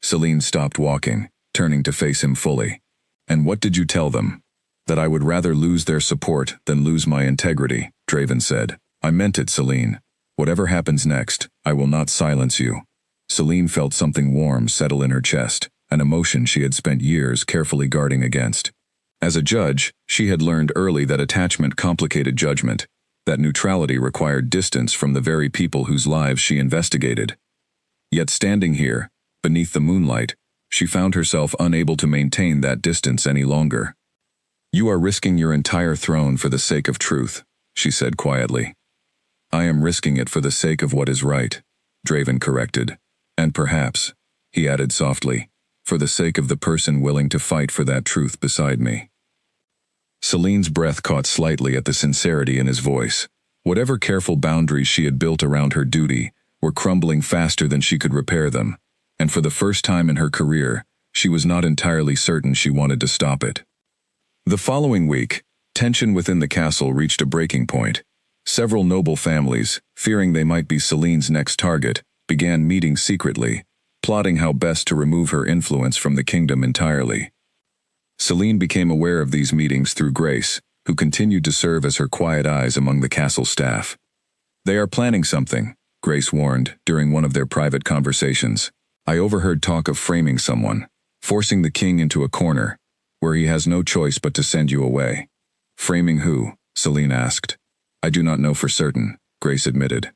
Celine stopped walking, turning to face him fully. "And what did you tell them?" "That I would rather lose their support than lose my integrity," Draven said. "I meant it, Celine. Whatever happens next, I will not silence you." Celine felt something warm settle in her chest, an emotion she had spent years carefully guarding against. As a judge, she had learned early that attachment complicated judgment, that neutrality required distance from the very people whose lives she investigated. Yet standing here, beneath the moonlight, she found herself unable to maintain that distance any longer. "You are risking your entire throne for the sake of truth," she said quietly. "I am risking it for the sake of what is right," Draven corrected. "And perhaps," he added softly, "for the sake of the person willing to fight for that truth beside me." Celine's breath caught slightly at the sincerity in his voice. Whatever careful boundaries she had built around her duty were crumbling faster than she could repair them, and for the first time in her career, she was not entirely certain she wanted to stop it. The following week, tension within the castle reached a breaking point. Several noble families, fearing they might be Celine's next target, began meeting secretly, plotting how best to remove her influence from the kingdom entirely. Celine became aware of these meetings through Grace, who continued to serve as her quiet eyes among the castle staff. "They are planning something," Grace warned during one of their private conversations. "I overheard talk of framing someone, forcing the king into a corner, where he has no choice but to send you away." "Framing who?" Celine asked. "I do not know for certain," Grace admitted.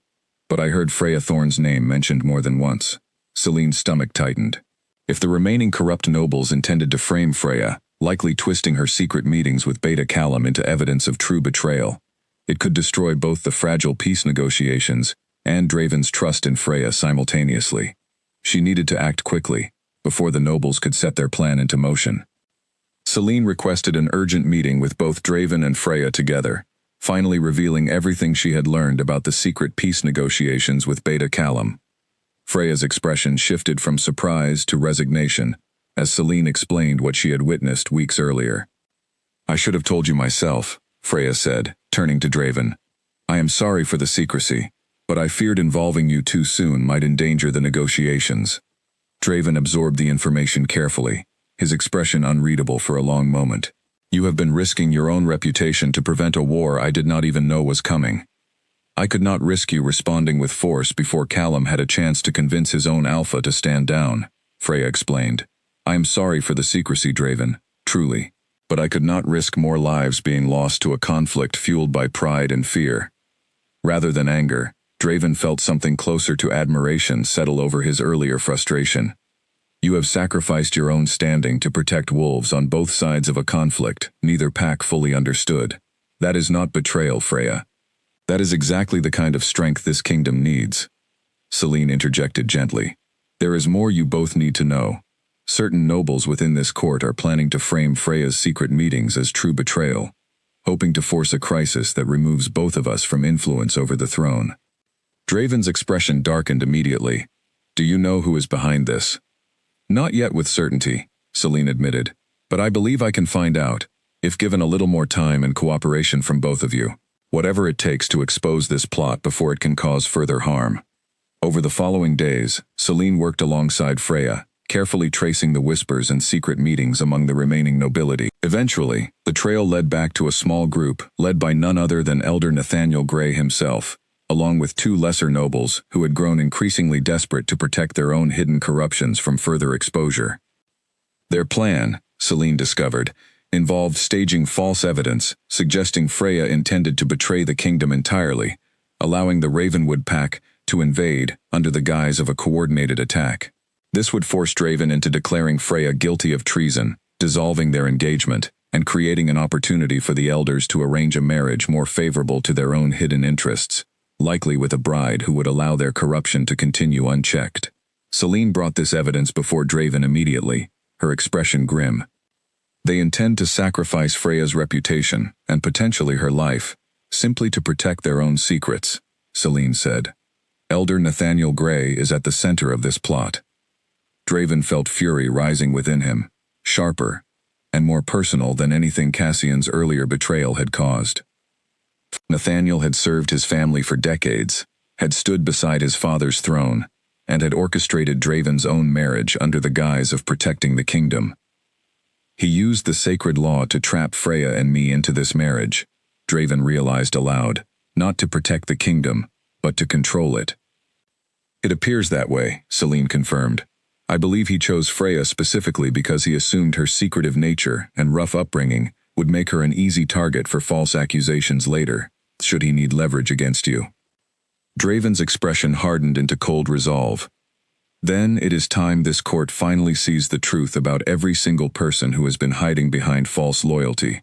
"But I heard Freya Thorn's name mentioned more than once." Celine's stomach tightened. If the remaining corrupt nobles intended to frame Freya, likely twisting her secret meetings with Beta Callum into evidence of true betrayal, it could destroy both the fragile peace negotiations and Draven's trust in Freya simultaneously. She needed to act quickly, before the nobles could set their plan into motion. Selene requested an urgent meeting with both Draven and Freya together, finally revealing everything she had learned about the secret peace negotiations with Beta Callum. Freya's expression shifted from surprise to resignation as Selene explained what she had witnessed weeks earlier. "I should have told you myself," Freya said, turning to Draven. "I am sorry for the secrecy, but I feared involving you too soon might endanger the negotiations." Draven absorbed the information carefully, his expression unreadable for a long moment. "You have been risking your own reputation to prevent a war I did not even know was coming. I could not risk you responding with force before Callum had a chance to convince his own alpha to stand down," Freya explained. "I am sorry for the secrecy, Draven, truly, but I could not risk more lives being lost to a conflict fueled by pride and fear." Rather than anger, Draven felt something closer to admiration settle over his earlier frustration. "You have sacrificed your own standing to protect wolves on both sides of a conflict neither pack fully understood. That is not betrayal, Freya. That is exactly the kind of strength this kingdom needs." Selene interjected gently. "There is more you both need to know. Certain nobles within this court are planning to frame Freya's secret meetings as true betrayal, hoping to force a crisis that removes both of us from influence over the throne." Draven's expression darkened immediately. "Do you know who is behind this?" "Not yet with certainty," Selene admitted, "but I believe I can find out, if given a little more time and cooperation from both of you, whatever it takes to expose this plot before it can cause further harm." Over the following days, Selene worked alongside Freya, carefully tracing the whispers and secret meetings among the remaining nobility. Eventually, the trail led back to a small group led by none other than Elder Nathaniel Grey himself, along with two lesser nobles who had grown increasingly desperate to protect their own hidden corruptions from further exposure. Their plan, Selene discovered, involved staging false evidence, suggesting Freya intended to betray the kingdom entirely, allowing the Ravenwood pack to invade under the guise of a coordinated attack. This would force Draven into declaring Freya guilty of treason, dissolving their engagement, and creating an opportunity for the elders to arrange a marriage more favorable to their own hidden interests, likely with a bride who would allow their corruption to continue unchecked. Selene brought this evidence before Draven immediately, her expression grim. "They intend to sacrifice Freya's reputation, and potentially her life, simply to protect their own secrets," Selene said. "Elder Nathaniel Grey is at the center of this plot." Draven felt fury rising within him, sharper and more personal than anything Cassian's earlier betrayal had caused. Nathaniel had served his family for decades, had stood beside his father's throne, and had orchestrated Draven's own marriage under the guise of protecting the kingdom. "He used the sacred law to trap Freya and me into this marriage," Draven realized aloud, "not to protect the kingdom, but to control it." "It appears that way," Selene confirmed. "I believe he chose Freya specifically because he assumed her secretive nature and rough upbringing would make her an easy target for false accusations later, should he need leverage against you." Draven's expression hardened into cold resolve. "Then it is time this court finally sees the truth about every single person who has been hiding behind false loyalty."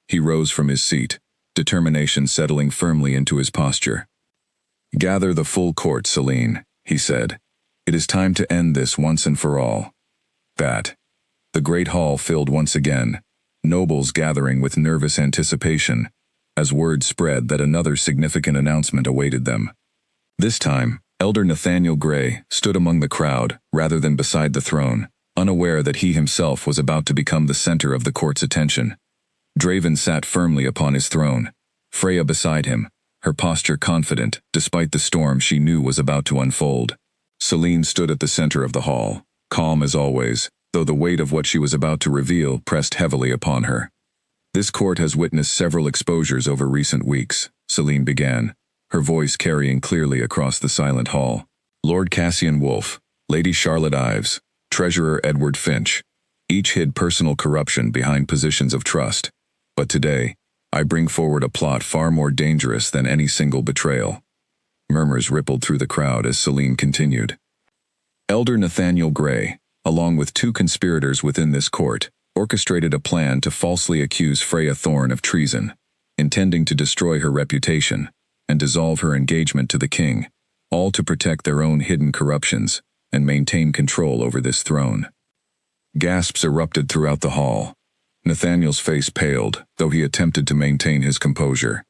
He rose from his seat, determination settling firmly into his posture. "Gather the full court, Selene," he said. "It is time to end this once and for all." The great hall filled once again, nobles gathering with nervous anticipation, as word spread that another significant announcement awaited them. This time, Elder Nathaniel Grey stood among the crowd rather than beside the throne, unaware that he himself was about to become the center of the court's attention. Draven sat firmly upon his throne, Freya beside him, her posture confident despite the storm she knew was about to unfold. Selene stood at the center of the hall, calm as always, though the weight of what she was about to reveal pressed heavily upon her. "This court has witnessed several exposures over recent weeks," Selene began, her voice carrying clearly across the silent hall. "Lord Cassian Wolf, Lady Charlotte Ives, Treasurer Edward Finch, each hid personal corruption behind positions of trust. But today, I bring forward a plot far more dangerous than any single betrayal." Murmurs rippled through the crowd as Selene continued. "Elder Nathaniel Grey, along with two conspirators within this court, orchestrated a plan to falsely accuse Freya Thorne of treason, intending to destroy her reputation and dissolve her engagement to the king, all to protect their own hidden corruptions and maintain control over this throne." Gasps erupted throughout the hall. Nathaniel's face paled, though he attempted to maintain his composure.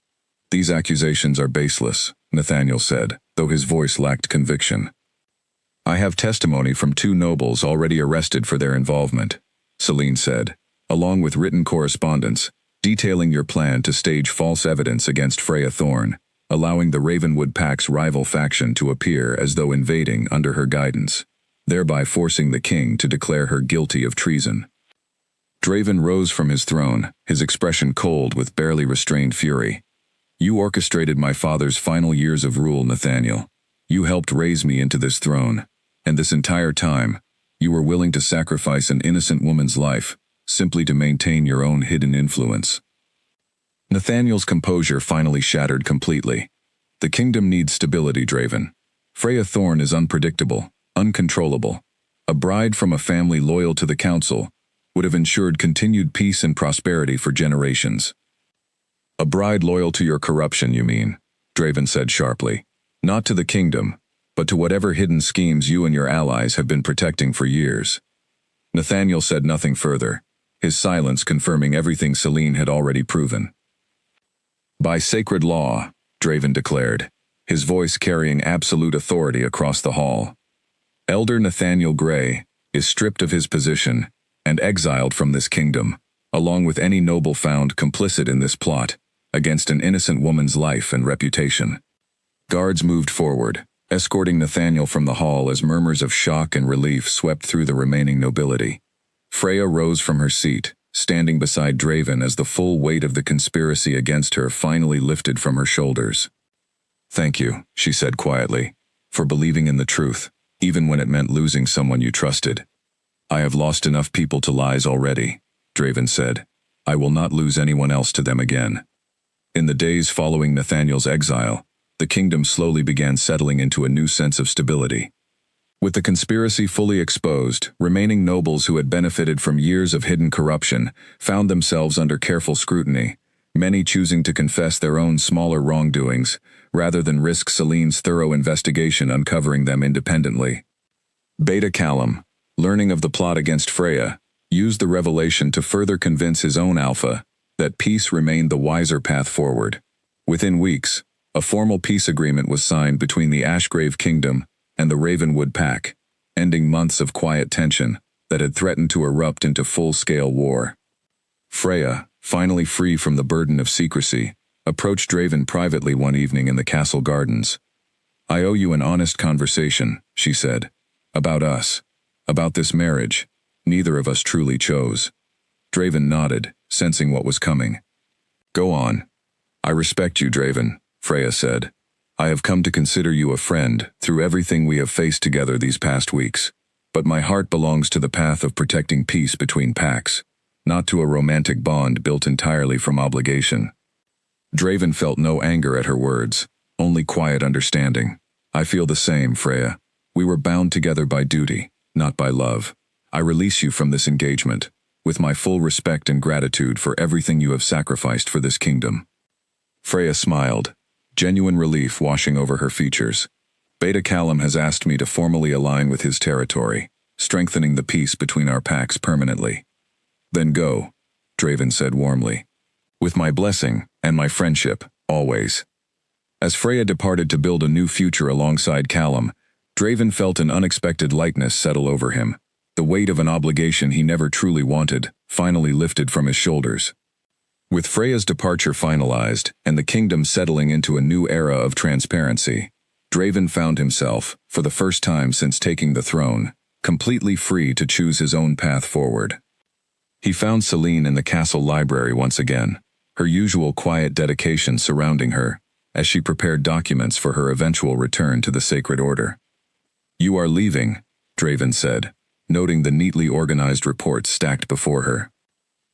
"These accusations are baseless," Nathaniel said, though his voice lacked conviction. "I have testimony from 2 nobles already arrested for their involvement," Selene said, "along with written correspondence, detailing your plan to stage false evidence against Freya Thorn, allowing the Ravenwood Pack's rival faction to appear as though invading under her guidance, thereby forcing the king to declare her guilty of treason." Draven rose from his throne, his expression cold with barely restrained fury. "You orchestrated my father's final years of rule, Nathaniel. You helped raise me into this throne, and this entire time, you were willing to sacrifice an innocent woman's life, simply to maintain your own hidden influence." Nathaniel's composure finally shattered completely. "The kingdom needs stability, Draven. Freya Thorn is unpredictable, uncontrollable. A bride from a family loyal to the council would have ensured continued peace and prosperity for generations." "A bride loyal to your corruption, you mean?" Draven said sharply. "Not to the kingdom, but to whatever hidden schemes you and your allies have been protecting for years." Nathaniel said nothing further, his silence confirming everything Selene had already proven. "By sacred law," Draven declared, his voice carrying absolute authority across the hall, "Elder Nathaniel Gray is stripped of his position and exiled from this kingdom, along with any noble found complicit in this plot against an innocent woman's life and reputation." Guards moved forward, escorting Nathaniel from the hall as murmurs of shock and relief swept through the remaining nobility. Freya rose from her seat, standing beside Draven as the full weight of the conspiracy against her finally lifted from her shoulders. "Thank you," she said quietly, "for believing in the truth, even when it meant losing someone you trusted." "I have lost enough people to lies already," Draven said. "I will not lose anyone else to them again." In the days following Nathaniel's exile, the kingdom slowly began settling into a new sense of stability. With the conspiracy fully exposed, remaining nobles who had benefited from years of hidden corruption found themselves under careful scrutiny, many choosing to confess their own smaller wrongdoings, rather than risk Selene's thorough investigation uncovering them independently. Beta Callum, learning of the plot against Freya, used the revelation to further convince his own Alpha that peace remained the wiser path forward. Within weeks, a formal peace agreement was signed between the Ashgrave Kingdom and the Ravenwood Pack, ending months of quiet tension that had threatened to erupt into full-scale war. Freya, finally free from the burden of secrecy, approached Draven privately one evening in the castle gardens. "I owe you an honest conversation," she said. "About us. About this marriage. Neither of us truly chose." Draven nodded, sensing what was coming. "Go on." "I respect you, Draven," Freya said. "I have come to consider you a friend through everything we have faced together these past weeks. But my heart belongs to the path of protecting peace between packs, not to a romantic bond built entirely from obligation." Draven felt no anger at her words, only quiet understanding. "I feel the same, Freya. We were bound together by duty, not by love. I release you from this engagement, with my full respect and gratitude for everything you have sacrificed for this kingdom." Freya smiled, genuine relief washing over her features. "Beta Callum has asked me to formally align with his territory, strengthening the peace between our packs permanently." "Then go," Draven said warmly. "With my blessing and my friendship, always." As Freya departed to build a new future alongside Callum, Draven felt an unexpected lightness settle over him. The weight of an obligation he never truly wanted, finally lifted from his shoulders. With Freya's departure finalized, and the kingdom settling into a new era of transparency, Draven found himself, for the first time since taking the throne, completely free to choose his own path forward. He found Selene in the castle library once again, her usual quiet dedication surrounding her, as she prepared documents for her eventual return to the Sacred Order. "You are leaving," Draven said, noting the neatly organized reports stacked before her.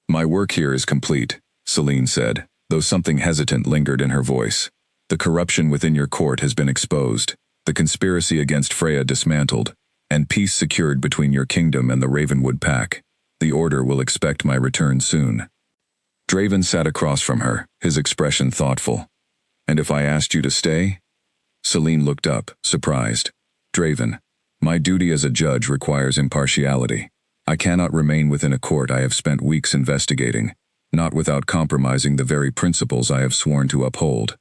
"My work here is complete," Selene said, though something hesitant lingered in her voice. "The corruption within your court has been exposed, the conspiracy against Freya dismantled, and peace secured between your kingdom and the Ravenwood Pack. The Order will expect my return soon." Draven sat across from her, his expression thoughtful. "And if I asked you to stay?" Selene looked up, surprised. "Draven, my duty as a judge requires impartiality. I cannot remain within a court I have spent weeks investigating, not without compromising the very principles I have sworn to uphold.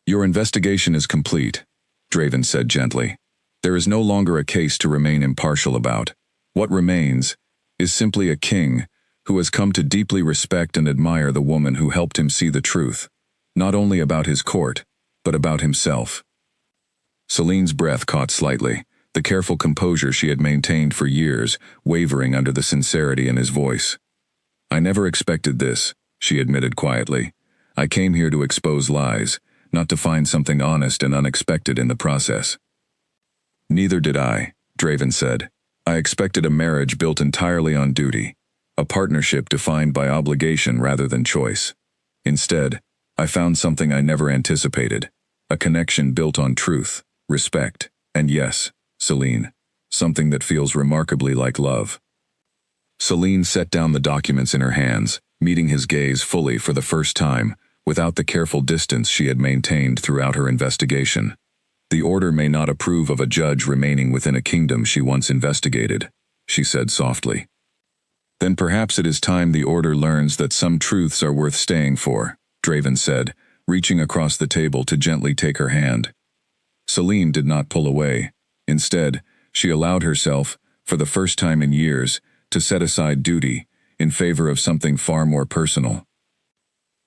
Your investigation is complete, Draven said gently. There is no longer a case to remain impartial about. What remains is simply a king who has come to deeply respect and admire the woman who helped him see the truth, not only about his court, but about himself. Celine's breath caught slightly, the careful composure she had maintained for years wavering under the sincerity in his voice. I never expected this, she admitted quietly. I came here to expose lies, not to find something honest and unexpected in the process. Neither did I, Draven said. I expected a marriage built entirely on duty, a partnership defined by obligation rather than choice. Instead, I found something I never anticipated, a connection built on truth, respect, and yes, Celine, something that feels remarkably like love. Celine set down the documents in her hands, meeting his gaze fully for the first time, without the careful distance she had maintained throughout her investigation. The order may not approve of a judge remaining within a kingdom she once investigated, she said softly. Then perhaps it is time the order learns that some truths are worth staying for, Draven said, reaching across the table to gently take her hand. Celine did not pull away. Instead, she allowed herself, for the first time in years, to set aside duty in favor of something far more personal.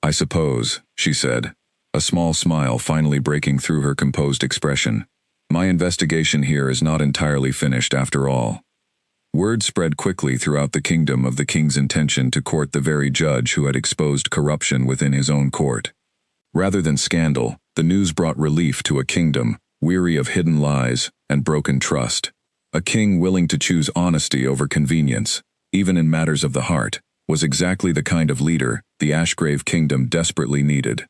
I suppose, she said, a small smile finally breaking through her composed expression. My investigation here is not entirely finished after all. Word spread quickly throughout the kingdom of the king's intention to court the very judge who had exposed corruption within his own court. Rather than scandal, the news brought relief to a kingdom weary of hidden lies and broken trust. A king willing to choose honesty over convenience, even in matters of the heart, was exactly the kind of leader the Ashgrave kingdom desperately needed.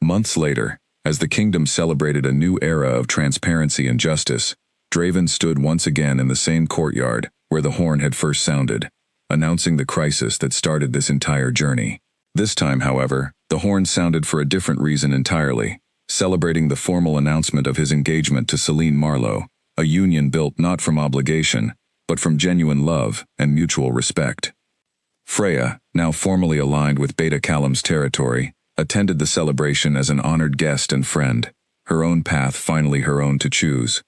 Months later, as the kingdom celebrated a new era of transparency and justice, Draven stood once again in the same courtyard where the horn had first sounded, announcing the crisis that started this entire journey. This time, however, the horn sounded for a different reason entirely, celebrating the formal announcement of his engagement to Celine Marlowe, a union built not from obligation, but from genuine love and mutual respect. Freya, now formally aligned with Beta Callum's territory, attended the celebration as an honored guest and friend, her own path finally her own to choose.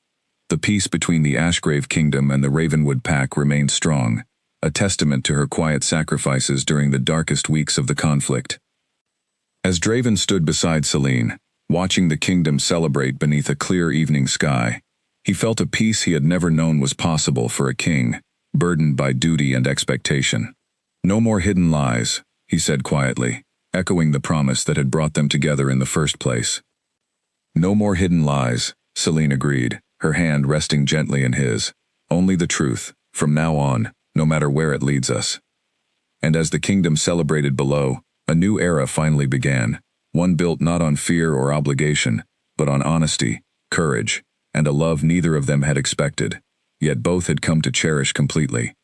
The peace between the Ashgrave kingdom and the Ravenwood pack remained strong, a testament to her quiet sacrifices during the darkest weeks of the conflict. As Draven stood beside Celine, watching the kingdom celebrate beneath a clear evening sky, he felt a peace he had never known was possible for a king, burdened by duty and expectation. No more hidden lies, he said quietly, echoing the promise that had brought them together in the first place. No more hidden lies, Celine agreed, her hand resting gently in his. Only the truth, from now on, no matter where it leads us. And as the kingdom celebrated below, a new era finally began, one built not on fear or obligation, but on honesty, courage, and a love neither of them had expected, yet both had come to cherish completely.